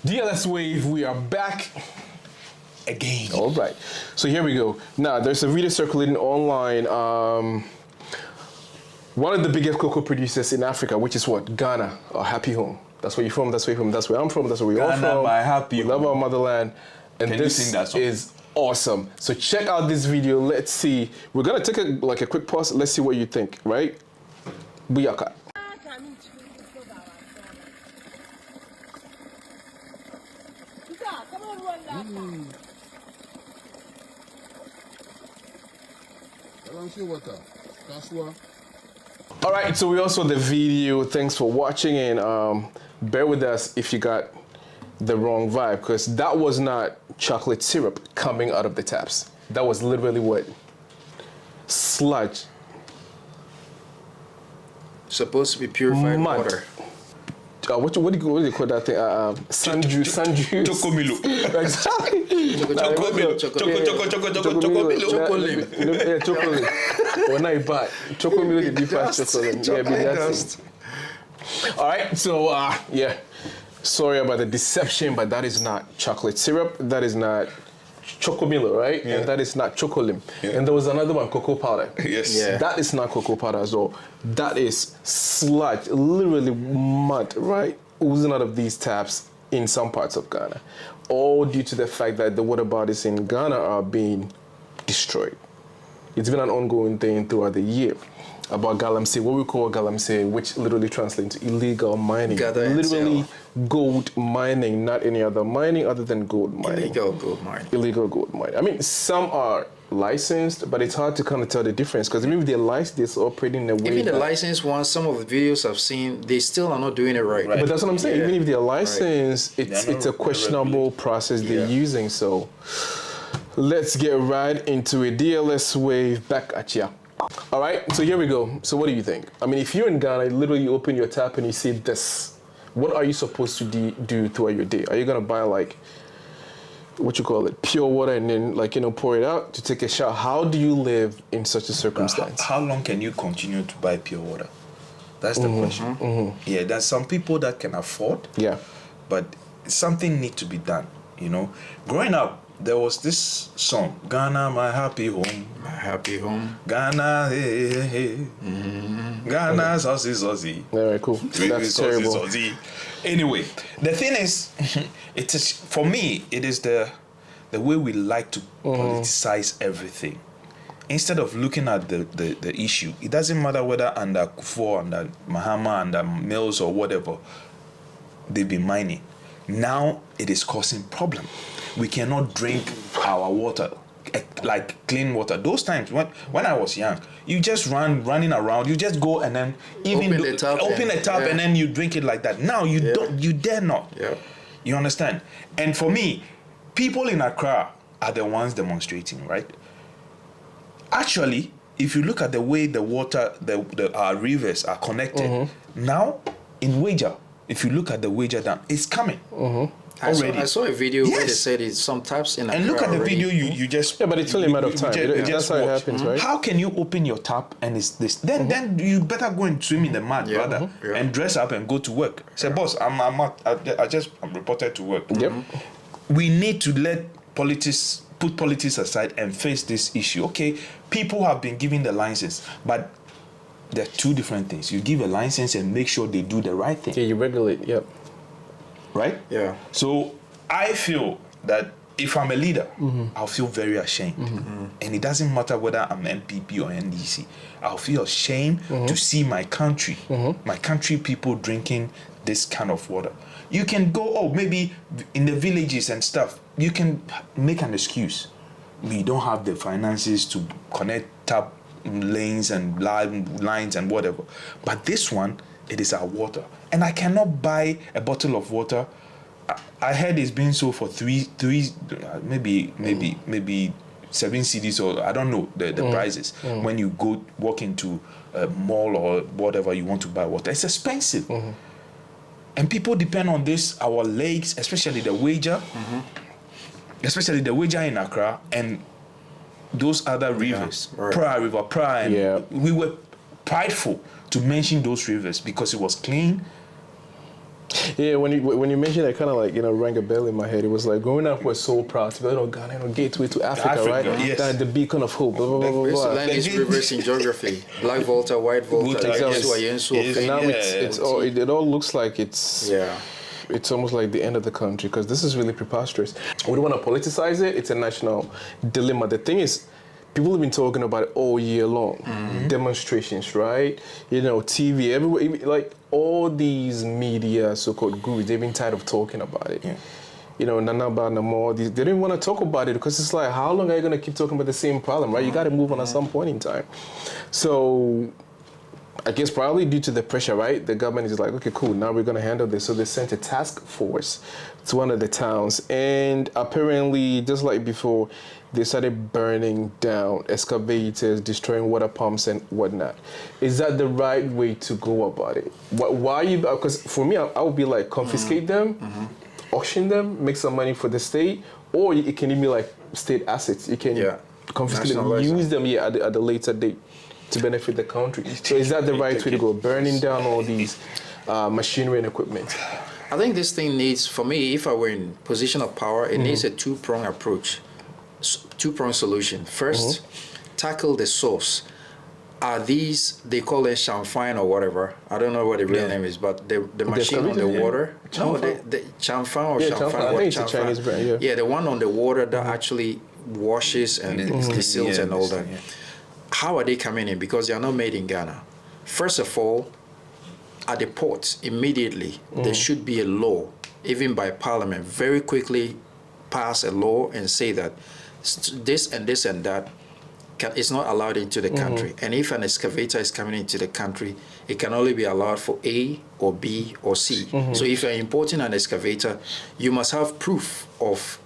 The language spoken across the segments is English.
DLS Wave, we are back again. All right. So here we go. Now, there's a video circulating online. One of the biggest cocoa producers in Africa, which is what? Ghana, or Happy Home. That's where you're from, that's where you're from, that's where I'm from, that's where we're all from. Ghana, my happy we love our motherland. And Can this you sing that song? is awesome. So check out this video. Let's see. We're going to take a quick pause. Let's see what you think, right? Buyaka. Galamsey water. Kaswa. All right, so we also the video. Thanks for watching, and bear with us if you got the wrong vibe, because that was not chocolate syrup coming out of the taps. That was literally what? Sludge. Supposed to be purified Mud. water. What do you call that thing? Sanju. Chocomilo. Exactly. Chocomilo. Chocolim. Yeah, chocolim. Or not bad. Chocomilo is different chocolim. Yeah, be that. All right, so yeah. Sorry about the deception, but that is not chocolate syrup. That is not chocomilo, right? Yeah. And that is not chocolim. Yeah. And there was another one, cocoa powder. Yes. Yeah. That is not cocoa powder as well. That is sludge, literally mud, right? Oozing out of these taps in some parts of Ghana. All due to the fact that the water bodies in Ghana are being destroyed. It's been an ongoing thing throughout the year about Galamsey, what we call Galamsey, which literally translates to illegal mining. Gather and Literally sell. gold mining, not any other mining other than gold mining. Illegal gold mining. Illegal gold mining. I mean, some are licensed, but it's hard to kind of tell the difference because maybe they're licensed, they're operating in a way. Even the licensed ones, some of the videos I've seen, they still are not doing it right. But that's what I'm saying. Yeah. Even if they're licensed, it's They're it's a not questionable process they're Yeah. using. So let's get right into it. DLS Wave back at ya. All right, so here we go. So what do you think? I mean, if you're in Ghana, literally you open your tap and you see this. What are you supposed to do throughout your day? Are you gonna buy like, what you call it, pure water and then like, pour it out to take a shower? How do you live in such a circumstance? How long can you continue to buy pure water? That's the question. Yeah, there's some people that can afford. Yeah. But something need to be done. Growing up, there was this song, Ghana, my happy home. My happy home. Ghana, hey, hey, hey. Ghana, saucy. All right, cool. That's terrible. Anyway, the thing is, it is for me, it is the way we like to politicize everything. Instead of looking at the issue, it doesn't matter whether under Kufuor, under Mahama, under Mills or whatever, they've been mining. Now it is causing problem. We cannot drink our water, like clean water. Those times when I was young, you just running around. You just go and then even Open the tap and then you drink it like that. Now you don't. You dare not. Yeah. You understand? And for me, people in Accra are the ones demonstrating, right? Actually, if you look at the way the water, our rivers are connected, now in Wager, if you look at the Wager Dam, it's coming. I saw a video where they Yes. said it's some taps in And look Accra at the already. video, you just... Yeah, but it's only a matter of time. That's how it watch. happens, right? How can you open your tap and it's this? Then you better go and swim in the mud, Yeah. brother, Yeah. and dress up and go to work. Say, boss, I'm reported to work. Yep. We need to put politics aside and face this issue. Okay, people have been given the license, but there are two different things. You give a license and make sure they do the right thing, Yeah, you regulate. Yep. right? Yeah. So I feel that if I'm a leader, I'll feel very ashamed. And it doesn't matter whether I'm MPP or NDC. I'll feel ashamed to see my country people drinking this kind of water. You can go, maybe in the villages and stuff, you can make an excuse. We don't have the finances to connect tap lanes and lines and whatever. But this one, it is our water. And I cannot buy a bottle of water. I heard it's being sold for maybe 7 cedis, or I don't know the prices. When you walk into a mall or whatever you want to buy water, it's expensive. And people depend on this, our lakes, especially the Wager, in Accra, and those other rivers, right. Praia River, and we were prideful to mention those rivers because it was clean. Yeah, when you mentioned that, kind of like rang a bell in my head. It was like growing up, we're so proud to be Ghana, gateway to Africa, right? Yes. That the beacon of hope. Blah, blah, blah, blah, We used to blah. learn these rivers in geography. Black Volta, White Volta. Exactly. And now it all looks like it's almost like the end of the country, because this is really preposterous. We don't want to politicize it. It's a national dilemma. The thing is, people have been talking about it all year long. Demonstrations, right? TV, everywhere. Like all these media, so-called gurus, they've been tired of talking about it. Yeah. Nana Banamo, they didn't want to talk about it because it's like, how long are you going to keep talking about the same problem, right? You got to move on at some point in time. So I guess probably due to the pressure, right? The government is like, okay, cool, now we're going to handle this. So they sent a task force to one of the towns. And apparently, just like before, they started burning down excavators, destroying water pumps and whatnot. Is that the right way to go about it? Why you? Because for me, I would be like, confiscate them, auction them, make some money for the state, or it can even be like state assets. You can confiscate them, use them at a later date to benefit the country. So is that the right way to go? Burning down all these machinery and equipment? I think this thing needs, for me, if I were in position of power, it needs a two-pronged approach, two-pronged solution. First, tackle the source. Are these, they call it chamfine or whatever. I don't know what the real name is, but the machine on the water. No, the chamfine or chamfine. I think it's a Chinese brand, Yeah, the one on the water that actually washes and distills and all that. How are they coming in? Because they are not made in Ghana. First of all, at the ports, immediately, there should be a law, even by parliament, very quickly pass a law and say that this and this and that is not allowed into the country. And if an excavator is coming into the country, it can only be allowed for A or B or C. So if you're importing an excavator, you must have proof of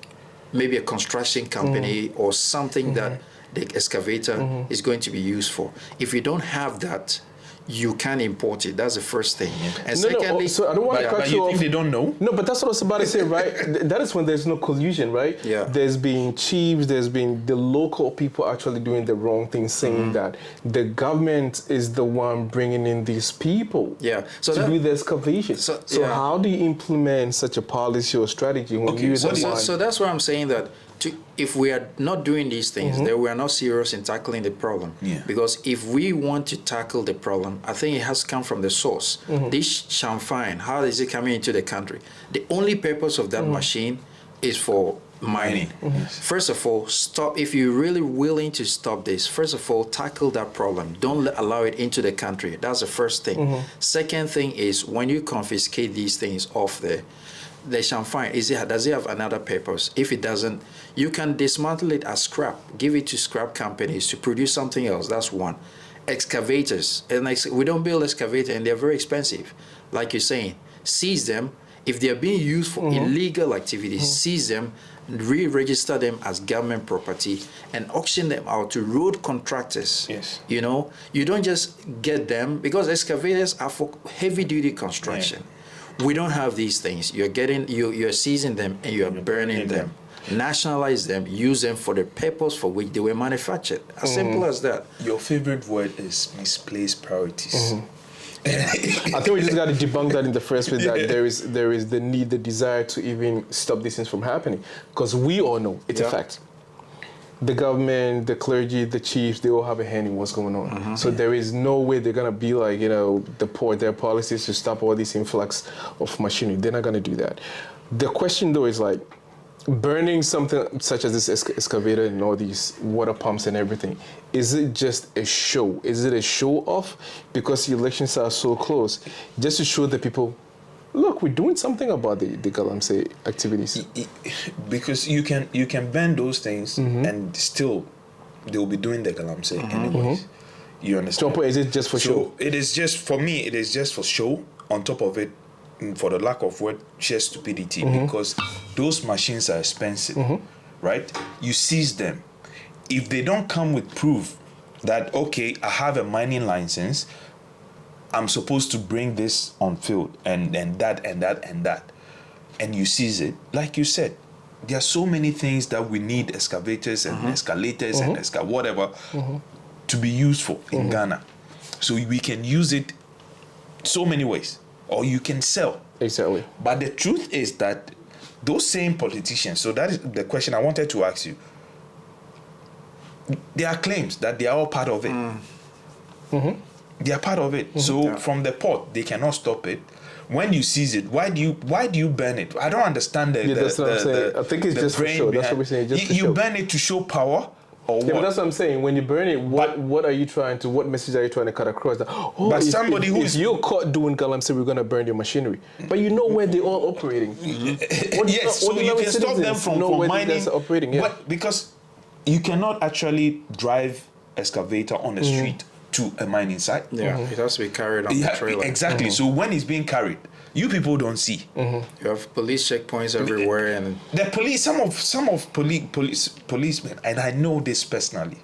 maybe a construction company or something that the excavator is going to be used for. If you don't have that, you can import it. That's the first thing. And secondly, so I don't want to cut you off. Think they don't know? No, but that's what I was about to say, right? That is when there's no collusion, right? Yeah. There's been chiefs, there's been the local people actually doing the wrong thing, saying that the government is the one bringing in these people to do the excavation. So how do you implement such a policy or strategy when you So that's why I'm saying that if we are not doing these things, then we are not serious in tackling the problem. Because if we want to tackle the problem, I think it has to come from the source. This chamfine, how is it coming into the country? The only purpose of that machine is for mining. First of all, stop. If you're really willing to stop this, first of all, tackle that problem. Don't allow it into the country. That's the first thing. Second thing is, when you confiscate these things off the chamfine, does it have another purpose? If it doesn't, you can dismantle it as scrap, give it to scrap companies to produce something else. That's one. Excavators, and we don't build excavators, and they're very expensive. Like you're saying, seize them. If they are being used for illegal activities, seize them, re-register them as government property, and auction them out to road contractors. You don't just get them, because excavators are for heavy-duty construction. We don't have these things. You're seizing them and you're burning them. Nationalize them, use them for the purpose for which they were manufactured. As simple as that. Your favorite word is misplaced priorities. I think we just got to debunk that in the first place, that there is the need, the desire to even stop these things from happening. Because we all know it's a fact. The government, the clergy, the chiefs, they all have a hand in what's going on. So there is no way they're going to be like, their policies to stop all this influx of machinery. They're not going to do that. The question, though, is like, burning something such as this excavator and all these water pumps and everything, is it just a show? Is it a show off because the elections are so close? Just to show the people, look, we're doing something about the Galamsey activities. Because you can ban those things and still they'll be doing the Galamsey anyways. You understand? So is it just for show? It is just, for me, it is just for show. On top of it, for the lack of word, sheer stupidity, because those machines are expensive, right? You seize them. If they don't come with proof that, okay, I have a mining license, I'm supposed to bring this on field and that, and you seize it, like you said, there are so many things that we need excavators and escalators and whatever to be useful in Ghana. So we can use it so many ways. Or you can sell Exactly. But the truth is that those same politicians, so that is the question I wanted to ask you. There are claims that they are all part of it. They are part of it. So from the port, they cannot stop it. When you seize it, why do you burn it? I don't understand That's what I'm saying. I think it's just for show. That's what we're saying. Just you burn it to show power, or yeah, what? but that's what I'm saying. When you burn it, what are you trying to? What message are you trying to cut across? That, But somebody who if is- you're caught doing Galamsey, we're gonna burn your machinery. But you know where they're all operating. Yes, so you can stop them from where mining. these guys are operating. Yeah. But because you cannot actually drive excavator on the street to a mining site. Yeah, it has to be carried on the trailer. Exactly. So when it's being carried, you people don't see. You have police checkpoints everywhere, and The police, some of policemen, and I know this personally.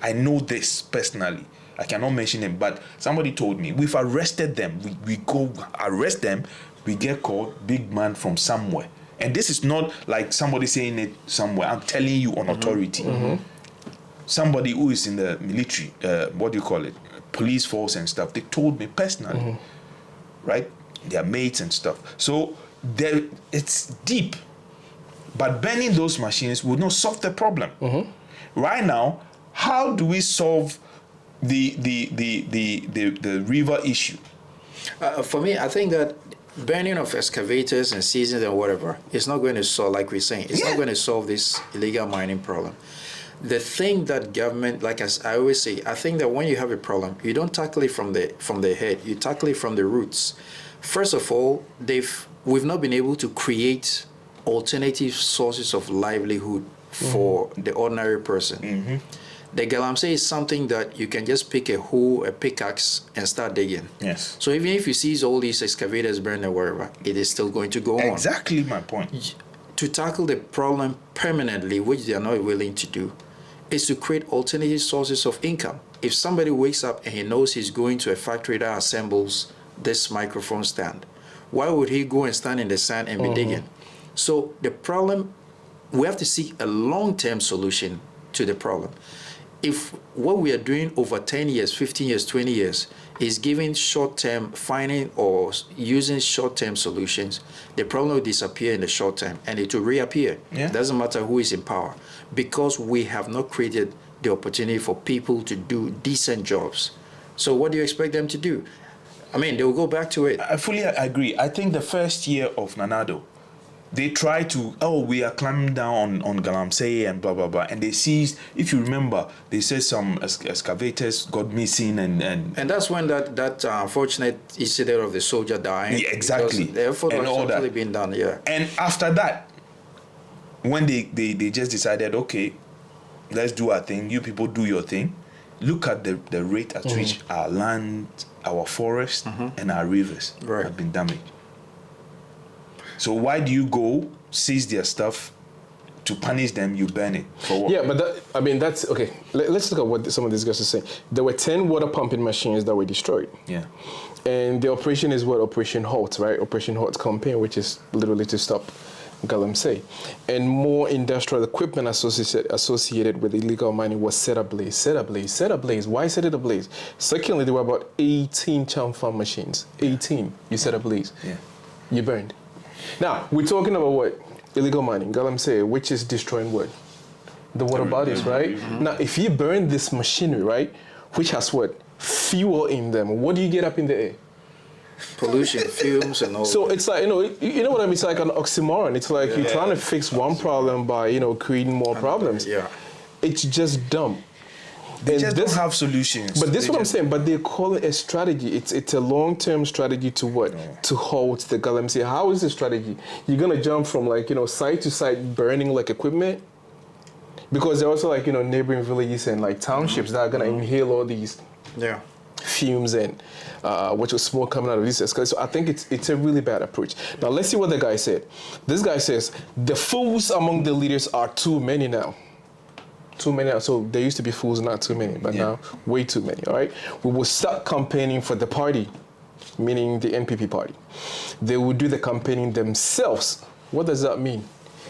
I cannot mention him, but somebody told me we've arrested them. We go arrest them. We get called big man from somewhere, and this is not like somebody saying it somewhere. I'm telling you on authority. Somebody who is in the military, what do you call it, police force and stuff. They told me personally, right? Their mates and stuff. So it's deep. But burning those machines would not solve the problem. Right now, how do we solve the river issue? for me, I think that burning of excavators and seasons and whatever is not going to solve, like we're saying, it's not going to solve this illegal mining problem. The thing that government, like as I always say, I think that when you have a problem, you don't tackle it from the head, you tackle it from the roots. First of all, we've not been able to create alternative sources of livelihood for the ordinary person. The Galamsey is something that you can just pick a hoe, a pickaxe, and start digging. Yes. So even if you see all these excavators burning or wherever, it is still going to go on. Exactly my point. To tackle the problem permanently, which they are not willing to do, is to create alternative sources of income. If somebody wakes up and he knows he's going to a factory that assembles this microphone stand, why would he go and stand in the sand and be digging? So the problem, we have to seek a long-term solution to the problem. If what we are doing over 10 years, 15 years, 20 years is giving short-term, finding or using short-term solutions, the problem will disappear in the short term and it will reappear. Yeah. It doesn't matter who is in power, because we have not created the opportunity for people to do decent jobs. So what do you expect them to do? I mean, they will go back to it. I fully agree. I think the first year of Nanado, they tried to, we are climbing down on Galamsey and blah, blah, blah. And they seized, if you remember, they said some excavators got missing and that's when that unfortunate incident of the soldier dying. Yeah, exactly. The effort And was all that. actually been done, yeah. And after that, when they just decided, okay, let's do our thing, you people do your thing, look at the rate at which our land, our forests, and our rivers have been damaged. So why do you go seize their stuff to punish them? You burn it for what? Yeah, but that's okay. Let's look at what some of these guys are saying. There were 10 water pumping machines that were destroyed. Yeah. And the operation is what Operation Halt, right? Operation Halt campaign, which is literally to stop Galamsey. And more industrial equipment associated with illegal mining was set ablaze. Why set it ablaze? Secondly, there were about 18 cham farm machines. 18 you set ablaze. Yeah. You burned. Now, we're talking about what? Illegal mining, Galamsey, which is destroying what? The water bodies, right? Now, if you burn this machinery, right, which has what? Fuel in them, what do you get up in the air? Pollution, fumes, and all. So it's like, you know what I mean? It's like an oxymoron. It's like you're trying to fix one problem by, creating more problems. Yeah. It's just dumb. They just don't have solutions. But this is what I'm saying. But they call it a strategy. It's a long-term strategy to what? To halt the Galamsey. How is the strategy? You're gonna jump from site to site burning equipment, because there are also neighboring villages and townships that are gonna inhale all these fumes and which was smoke coming out of these escalators. So I think it's a really bad approach. Now let's see what the guy said. This guy says the fools among the leaders are too many now. Too many. So there used to be fools, not too many, but now way too many. All right. We will start campaigning for the party, meaning the NPP party. They will do the campaigning themselves. What does that mean?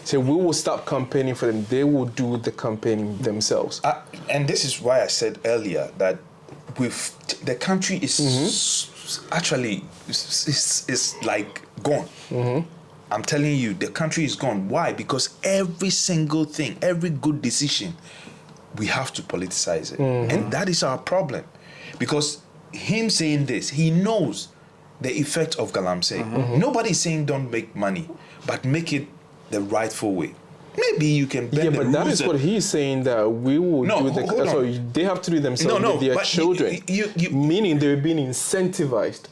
So we will stop campaigning for them. They will do the campaigning themselves. And this is why I said earlier that the country is actually is like gone. I'm telling you, the country is gone. Why? Because every single thing, every good decision, we have to politicize it. And that is our problem. Because him saying this, he knows the effect of Galamsey. Nobody's saying don't make money, but make it the rightful way. Maybe you can bend the but rules. that is what he's saying, that we will No, do the. hold on. So they have to do themselves with their but children. Meaning they're being incentivized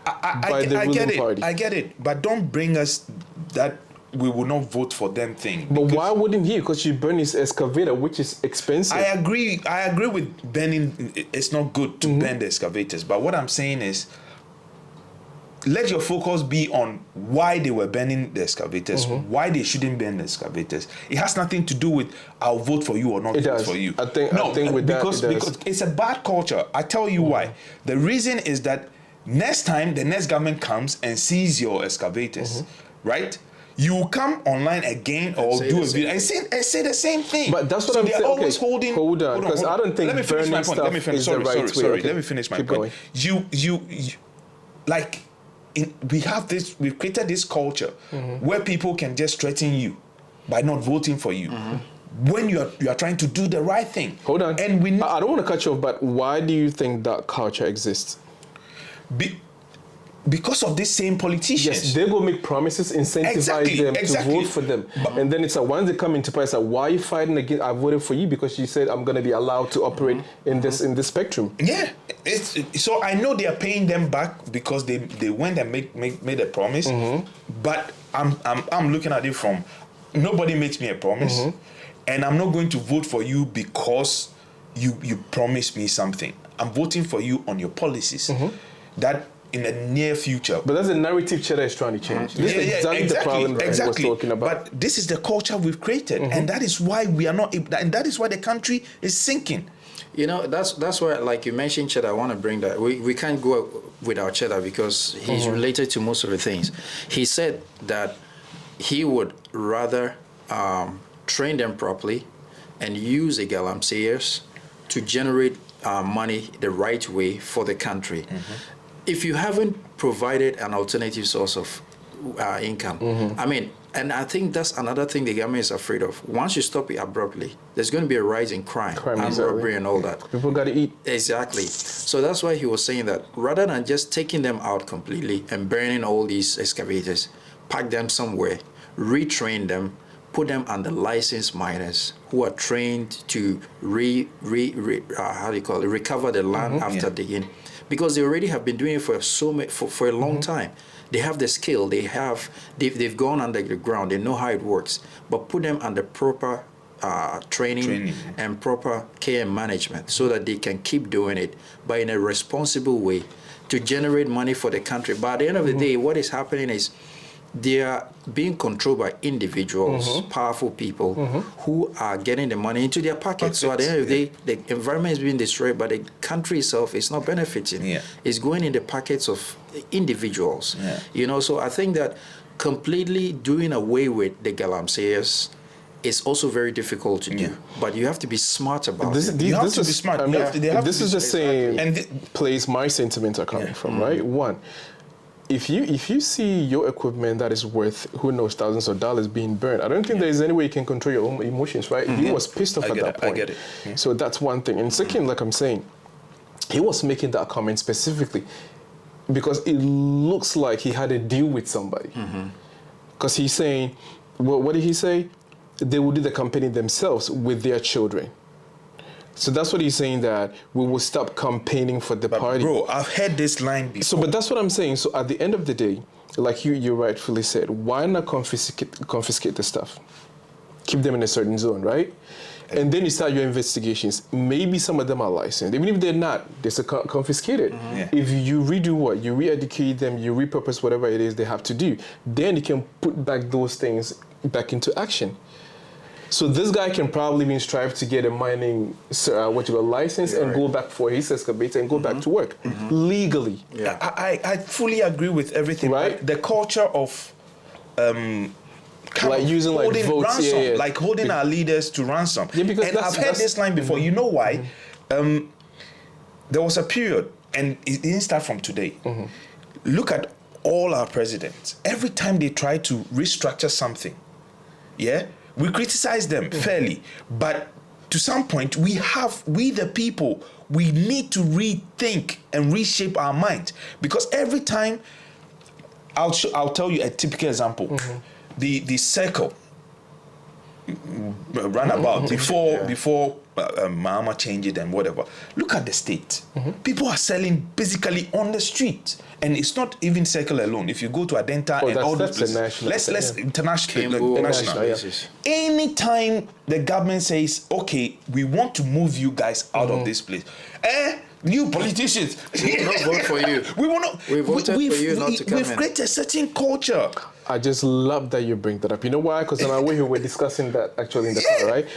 by the ruling party. I get it, but don't bring us that we will not vote for them thing. But why wouldn't he? Because you burn his excavator, which is expensive. I agree with burning. It's not good to burn the excavators. But what I'm saying is, let your focus be on why they were burning the excavators, why they shouldn't burn the excavators. It has nothing to do with I'll vote for you or not vote for you. I think with because, that, because it's a bad culture. I tell you why. The reason is that next time the next government comes and sees your excavators, right? You will come online again or do a video and say the same thing. But that's what I'm saying. They're always holding. Hold on, because I don't think let me finish my point. Let me finish. Sorry. Okay. Let me finish my Keep point. going. You like. We've created this culture where people can just threaten you by not voting for you when you are trying to do the right thing. Hold on. And I don't want to cut you off, but why do you think that culture exists? Because of these same politicians. Yes, they will make promises, incentivize them to vote for them. And then it's like, once they come into power, it's like, why are you fighting against? I voted for you because you said I'm going to be allowed to operate in this spectrum. Yeah. So I know they are paying them back because they went and made a promise. But I'm looking at it from, nobody makes me a promise. And I'm not going to vote for you because you promised me something. I'm voting for you on your policies. That in the near future. But that's the narrative Cheddar is trying to change. This is exactly the problem that I was talking about. But this is the culture we've created, and that is why we are not, and that is why the country is sinking. You know, that's why, like you mentioned, Cheddar, I want to bring that. We can't go without Cheddar because he's related to most of the things. He said that he would rather train them properly and use the Galamseyers to generate money the right way for the country. If you haven't provided an alternative source of income, I mean, and I think that's another thing the government is afraid of. Once you stop it abruptly, there's going to be a rise in crime and robbery and all that. People got to eat. Exactly. So that's why he was saying that rather than just taking them out completely and burning all these excavators, pack them somewhere, retrain them, put them under licensed miners who are trained to recover the land after digging. Because they already have been doing it for a long time. They have the skill, they've gone under the ground, they know how it works. But put them under proper training and proper care and management so that they can keep doing it, but in a responsible way to generate money for the country. But at the end of the day, what is happening is they are being controlled by individuals, powerful people, who are getting the money into their pockets. So at the end of the day, the environment is being destroyed, but the country itself is not benefiting. It's going in the pockets of individuals. You know, so I think that completely doing away with the Galamseyers is also very difficult to do. But you have to be smart about it. You have to be smart. I mean, this is the same place my sentiments are coming from, right? One, if you see your equipment that is worth who knows thousands of dollars being burned, I don't think there is any way you can control your own emotions, right? He was pissed off at that point. I get it. So that's one thing. And second, like I'm saying, he was making that comment specifically because it looks like he had a deal with somebody. Because he's saying, well, what did he say? They will do the campaigning themselves with their children. So that's what he's saying, that we will stop campaigning for the party. Bro, I've heard this line before. So, but that's what I'm saying. So at the end of the day, like you rightfully said, why not confiscate the stuff? Keep them in a certain zone, right? And then you start your investigations. Maybe some of them are licensed. Even if they're not, they're confiscated. If you redo what? You re-educate them, you repurpose whatever it is they have to do. Then you can put back those things back into action. So this guy can probably even strive to get a mining license and go back for his excavator and go back to work legally. I fully agree with everything. Right? The culture of like using like votes, ransom, like holding our leaders to ransom. Yeah, because and I've heard this line before. You know why? There was a period and it didn't start from today. Look at all our presidents. Every time they try to restructure something, yeah, we criticize them fairly, but to some point, we the people, we need to rethink and reshape our mind, because every time, I'll tell you a typical example. The circle runabout before Mahama changed it and whatever. Look at the state. People are selling basically on the street, and it's not even circle alone. If you go to Adenta and all those places, let's international. Anytime the government says, okay, we want to move you guys out of this place, you politicians, we will not vote for you. We will not. We voted for you not to come in. We've created a certain culture. I just love that you bring that up. You know why? Because on our way here, we're discussing that actually in the car, right?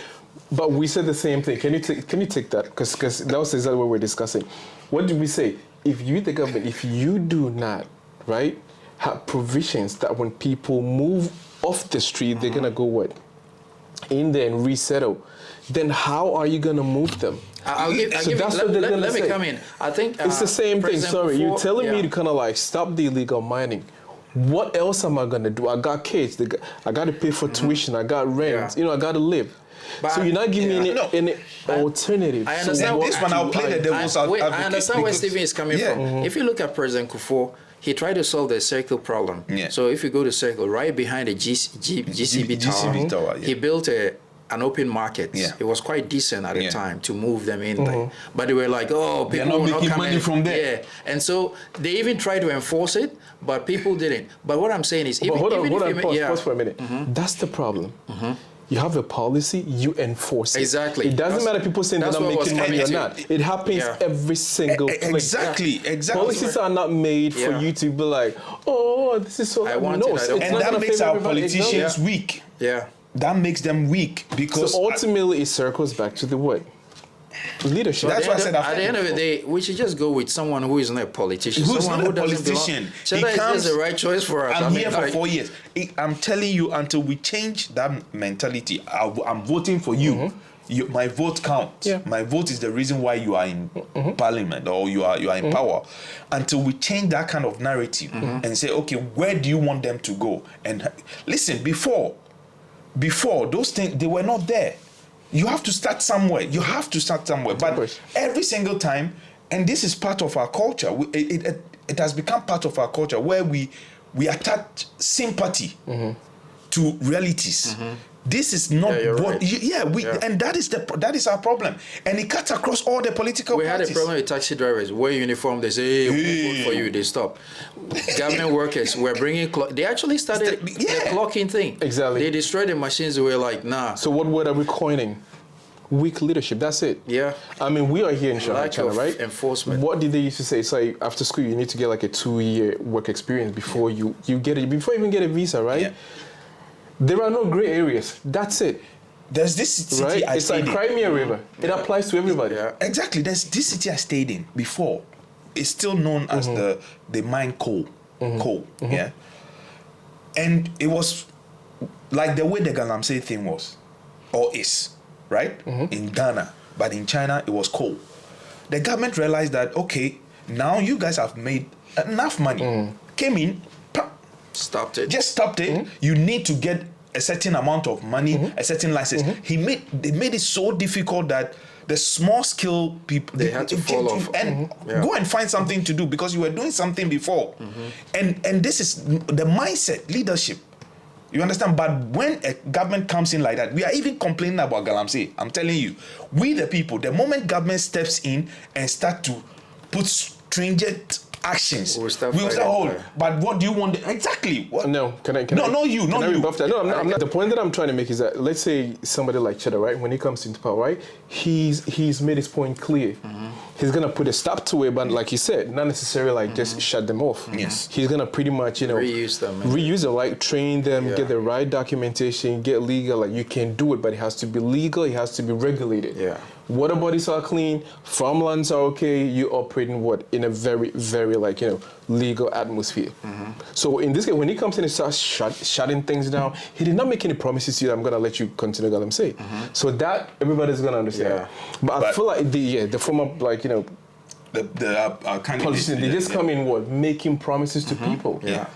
But we said the same thing. Can you take that? Because that was exactly what we're discussing. What did we say? If you, the government, if you do not, right, have provisions that when people move off the street, they're gonna go what? In there and resettle. Then how are you gonna move them? Let me come in. I think it's the same thing. Sorry, you're telling me to kind of like stop the illegal mining. What else am I gonna do? I got kids. I got to pay for tuition. I got rent. I got to live. But so you're not giving me any alternative. I understand this one. I'll play the devil's advocate. I understand where Stephen is coming from. If you look at President Kufuor, he tried to solve the circle problem. So if you go to circle, right behind the GCB tower, he built an open market. It was quite decent at the time to move them in there. But they were like, oh, people are not will making not come money in. from there. And so they even tried to enforce it, but people didn't. But what I'm saying is, hold on, pause for a minute. That's the problem. You have a policy, you enforce it. Exactly. It doesn't matter people saying they're not making money or not. It happens every single place. Exactly. Policies are not made for you to be like, oh, this is so... And that makes our politicians weak. That makes them weak, because... So ultimately, it circles back to the what? Leadership. That's why I said at the end of the day, we should just go with someone who is not a politician. Who's not a politician. Is the right choice for us. I'm here for 4 years. I'm telling you, until we change that mentality, I'm voting for you. My vote counts. My vote is the reason why you are in parliament or you are in power. Until we change that kind of narrative and say, okay, where do you want them to go? And listen, before those things, they were not there. You have to start somewhere. But every single time, and this is part of our culture, it has become part of our culture where we attach sympathy to realities. This is not what. And that is our problem, and it cuts across all the political. We had a problem with taxi drivers. Wear uniform. They say, "Hey, we'll vote for you." They stop. Government workers were bringing. They actually started the clocking thing. Exactly. They destroyed the machines. They were like, "Nah." So what word are we coining? Weak leadership. That's it. I mean, we are here in China, right? Enforcement. What did they used to say? It's like after school, you need to get like a 2-year work experience before you get it. Before you even get a visa, right? There are no gray areas. That's it. There's this city right? I It's stayed like in. Crimea River. It applies to everybody. Exactly. There's this city I stayed in before. It's still known as the mine coal. Yeah. And it was like the way the Galamsey thing was, or is, right? In Ghana. But in China, it was coal. The government realized that, okay, now you guys have made enough money. Came in, stopped it. Just stopped it. You need to get a certain amount of money, a certain license. They made it so difficult that the small skill people they had to fall off and go and find something to do, because you were doing something before. And this is the mindset, leadership. You understand? But when a government comes in like that, we are even complaining about Galamsey. I'm telling you, we the people, the moment government steps in and start to put stringent actions, we'll start hold. But what do you want? Exactly. What? No, can I? Not you. No, I'm not. The point that I'm trying to make is that, let's say somebody like Cheddar, right? When he comes into power, right? He's made his point clear. He's gonna put a stop to it, but like you said, not necessarily like just shut them off. Yes. He's gonna pretty much, reuse them, like train them, get the right documentation, get legal. Like you can do it, but it has to be legal. It has to be regulated. Water bodies are clean, farmlands are okay, you're operating in a very, very legal atmosphere. So in this case, when he comes in and starts shutting things down, he did not make any promises to you that I'm gonna let you continue Galamsey. So that everybody's gonna understand. But I feel like the former the candidates. Politicians, they just come in what? Making promises to people. Yeah.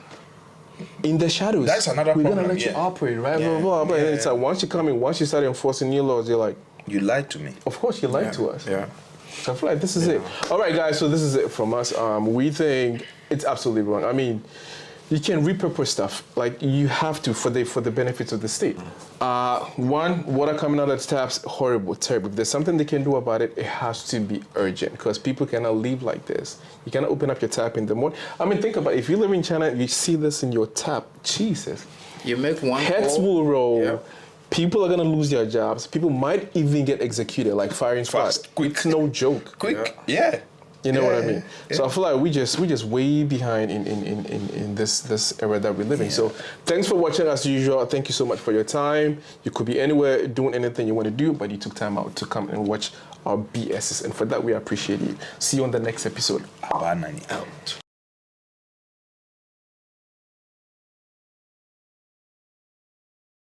In the shadows. That's another We're problem, gonna let you yeah. operate, right? Yeah. Blah, blah, blah. And Yeah. it's like once you come in, once you start enforcing new laws, you're like, You lied to me. of course you lied to us. Yeah. So I feel like this is it. All right, guys. So this is it from us. We think it's absolutely wrong. I mean, you can repurpose stuff. Like you have to for the benefits of the state. One, water coming out of the taps, horrible, terrible. If there's something they can do about it, it has to be urgent because people cannot live like this. You cannot open up your tap in the morning. I mean, think about it. If you live in China and you see this in your tap, Jesus. You make one Heads call. will roll. Yeah. People are gonna lose their jobs. People might even get executed, like firing squad. Fast, quick. It's no joke. Quick. Yeah. You know what I mean? Yeah. So I feel like we just way behind in this era that we live in. So thanks for watching as usual. Thank you so much for your time. You could be anywhere doing anything you want to do, but you took time out to come and watch our BSs, and for that we appreciate you. See you on the next episode. Abanani out.